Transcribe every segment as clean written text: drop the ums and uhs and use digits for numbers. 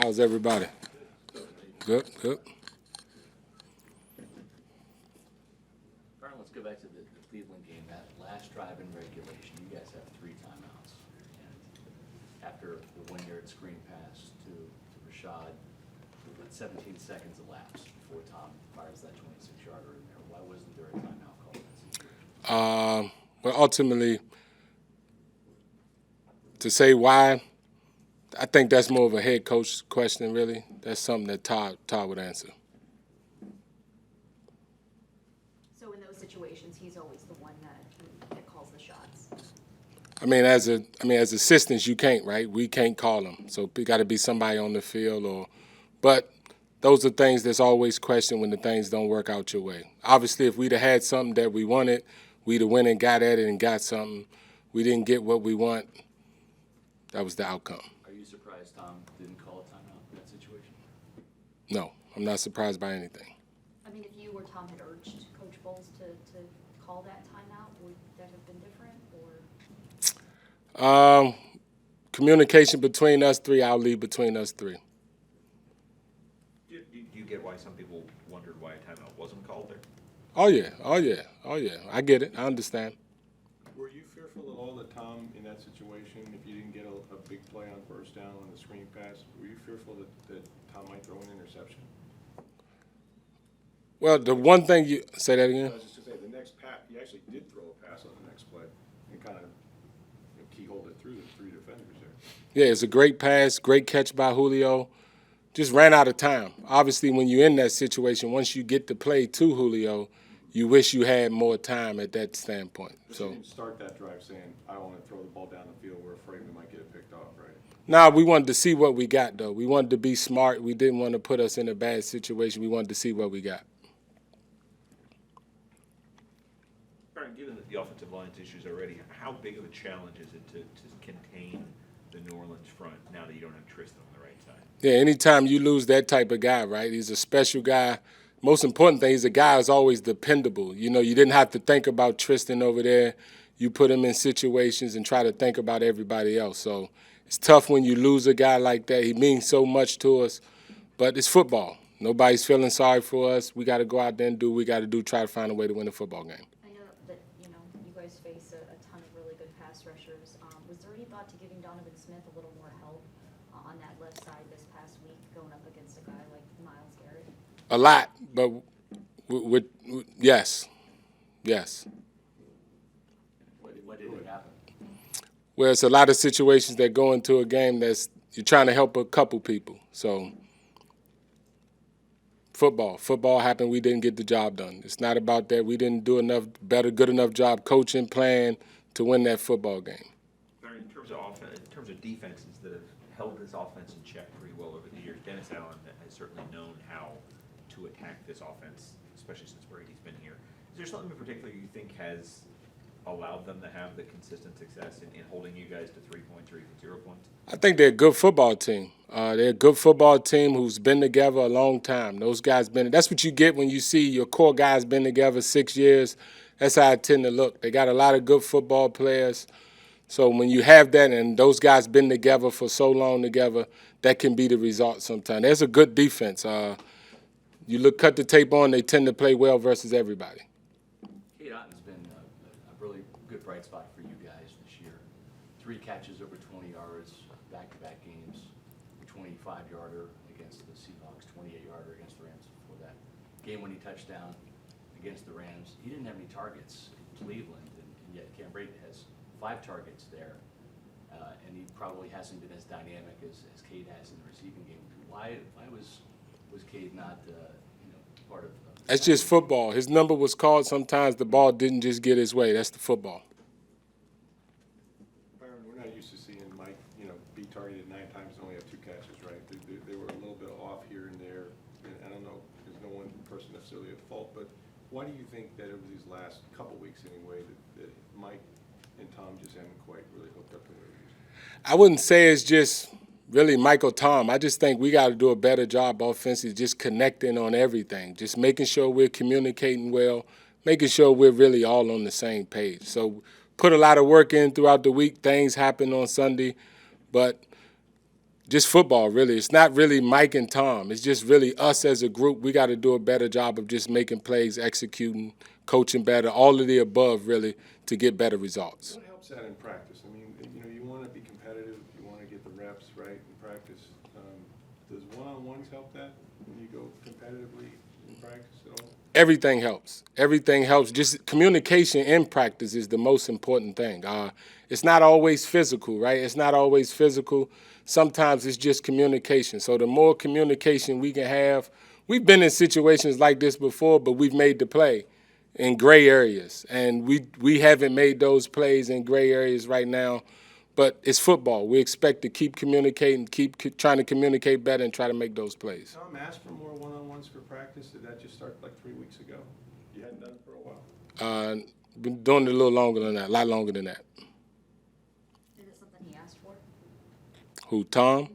How's everybody? Good, good. Byron, let's go back to the Cleveland game. That last drive in regulation, you guys have 3 timeouts. And after the 1-yard screen pass to Rashad, with 17 seconds elapsed before Tom fires that 26-yarder in there. Why wasn't there a timeout call in that situation? Well, ultimately, to say why, I think that's more of a head coach question, really. That's something that Todd would answer. So in those situations, he's always the one that calls the shots. I mean, as assistants, you can't, right? We can't call them. So it got to be somebody on the field, but those are things that's always questioned when the things don't work out your way. Obviously, if we'd have had something that we wanted, we'd have went and got at it and got something. We didn't get what we want. That was the outcome. Are you surprised Tom didn't call a timeout in that situation? No, I'm not surprised by anything. I mean, if you or Tom had urged Coach Bowles to call that timeout, would that have been different? Or Communication between us three, I'll leave between us three. Do you get why some people wondered why a timeout wasn't called there? Oh, yeah. I get it. I understand. Were you fearful at all that Tom, in that situation, if you didn't get a big play on first down on the screen pass, were you fearful that Tom might throw an interception? Well, the one thing you – say that again? I was just going to say, the next pass, he actually did throw a pass on the next play and kind of keyholed it through the 3 defenders there. Yeah, it's a great pass, great catch by Julio. Just ran out of time. Obviously, when you're in that situation, once you get the play to Julio, you wish you had more time at that standpoint. But So you didn't start that drive saying, I don't want to throw the ball down the field. We're afraid we might get it picked off, right? Nah, we wanted to see what we got, though. We wanted to be smart. We didn't want to put us in a bad situation. We wanted to see what we got. Byron, given the offensive line's issues already, how big of a challenge is it to contain the New Orleans front now that you don't have Tristan on the right side? Yeah, anytime you lose that type of guy, right, he's a special guy. Most important thing, he's a guy who's always dependable. You know, you didn't have to think about Tristan over there. You put him in situations and try to think about everybody else. So it's tough when you lose a guy like that. He means so much to us, but it's football. Nobody's feeling sorry for us. We got to go out there and do what we got to do, try to find a way to win a football game. I know that, you guys face a ton of really good pass rushers. Was there any thought to giving Donovan Smith a little more help on that left side this past week going up against a guy like Myles Garrett? A lot, but yes. What did it happen? Well, it's a lot of situations that go into a game that's you're trying to help a couple people. So football happened. We didn't get the job done. It's not about that. We didn't do good enough job coaching, playing to win that football game. Byron, in terms of defenses that have held this offense in check pretty well over the years, Dennis Allen has certainly known how to attack this offense, especially since Brady's been here. Is there something in particular you think has allowed them to have the consistent success in holding you guys to 3 points or even 0 points? I think they're a good football team. They're a good football team who's been together a long time. Those guys that's what you get when you see your core guys been together 6 years. That's how it tend to look. They got a lot of good football players. So when you have that and those guys been together for so long together, that can be the result sometimes. There's a good defense. Cut the tape on, they tend to play well versus everybody. Cade Otton's been a really good bright spot for you guys this year. 3 catches over 20 yards, back-to-back games, 25-yarder against the Seahawks, 28-yarder against the Rams before that. Game-winning touchdown against the Rams. He didn't have any targets in Cleveland, and yet Cam Brate has 5 targets there, and he probably hasn't been as dynamic as Cade has in the receiving game. Why was Cade not part of That's just football. His number was called. Sometimes the ball didn't just get his way. That's the football. Byron, we're not used to seeing Mike, be targeted 9 times and only have 2 catches, right? They were a little bit off here and there. And I don't know, there's no one person necessarily at fault, but why do you think that over these last couple weeks anyway that Mike and Tom just haven't quite really hooked up the way they used to? I wouldn't say it's just really Michael Tom. I just think we got to do a better job offensively, just connecting on everything, just making sure we're communicating well, making sure we're really all on the same page. So put a lot of work in throughout the week. Things happen on Sunday, but just football, really. It's not really Mike and Tom. It's just really us as a group. We got to do a better job of just making plays, executing, coaching better, all of the above, really, to get better results. What helps that in practice? I mean, you know, you want to be competitive, you want to get the reps right in practice. Does one-on-ones help that when you go competitively in practice at all? Everything helps. Everything helps. Just communication in practice is the most important thing. It's not always physical, right? It's not always physical. Sometimes it's just communication. So the more communication we can have, we've been in situations like this before, but we've made the play in gray areas. And we haven't made those plays in gray areas right now. But it's football. We expect to keep communicating, keep trying to communicate better and try to make those plays. Tom asked for more one-on-ones for practice. Did that just start like 3 weeks ago? You hadn't done it for a while? Been doing it a little longer than that, a lot longer than that. Is it something he asked for? Who, Tom?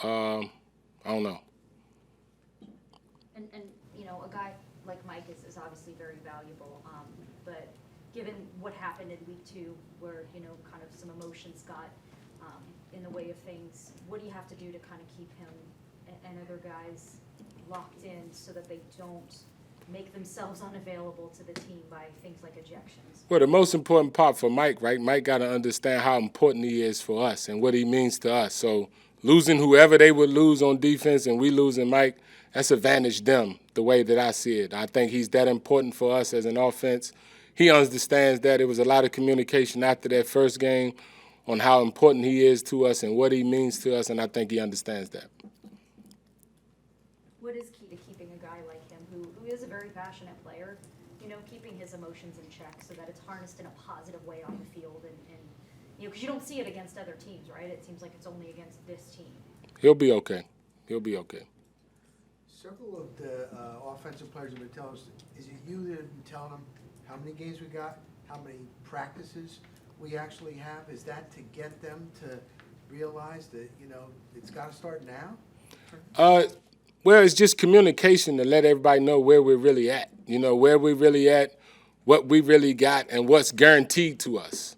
I don't know. And you know, a guy like Mike is obviously very valuable, but given what happened in week 2, where, you know, kind of some emotions got in the way of things, what do you have to do to kind of keep him and other guys locked in so that they don't make themselves unavailable to the team by things like ejections? Well, the most important part for Mike, right? Mike got to understand how important he is for us and what he means to us. So losing whoever they would lose on defense and we losing Mike, that's advantage them the way that I see it. I think he's that important for us as an offense. He understands that. It was a lot of communication after that first game on how important he is to us and what he means to us, and I think he understands that. What is key to keeping a guy like him, who is a very passionate player, you know, keeping his emotions in check so that it's harnessed in a positive way on the field and you know, because you don't see it against other teams, right? It seems like it's only against this team. He'll be okay. He'll be okay. Several of the offensive players have been telling us, is it you that have been telling them how many games we got, how many practices we actually have? Is that to get them to realize that, you know, it's got to start now? Well, it's just communication to let everybody know where we're really at. You know, where we're really at, what we really got, and what's guaranteed to us.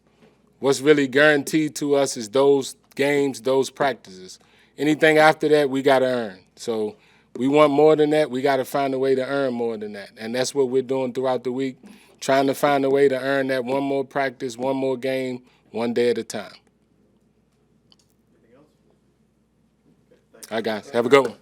What's really guaranteed to us is those games, those practices. Anything after that, we got to earn. So we want more than that. We got to find a way to earn more than that. And that's what we're doing throughout the week, trying to find a way to earn that one more practice, one more game, one day at a time. Anything else? Okay, thanks. All right, guys. Have a good one.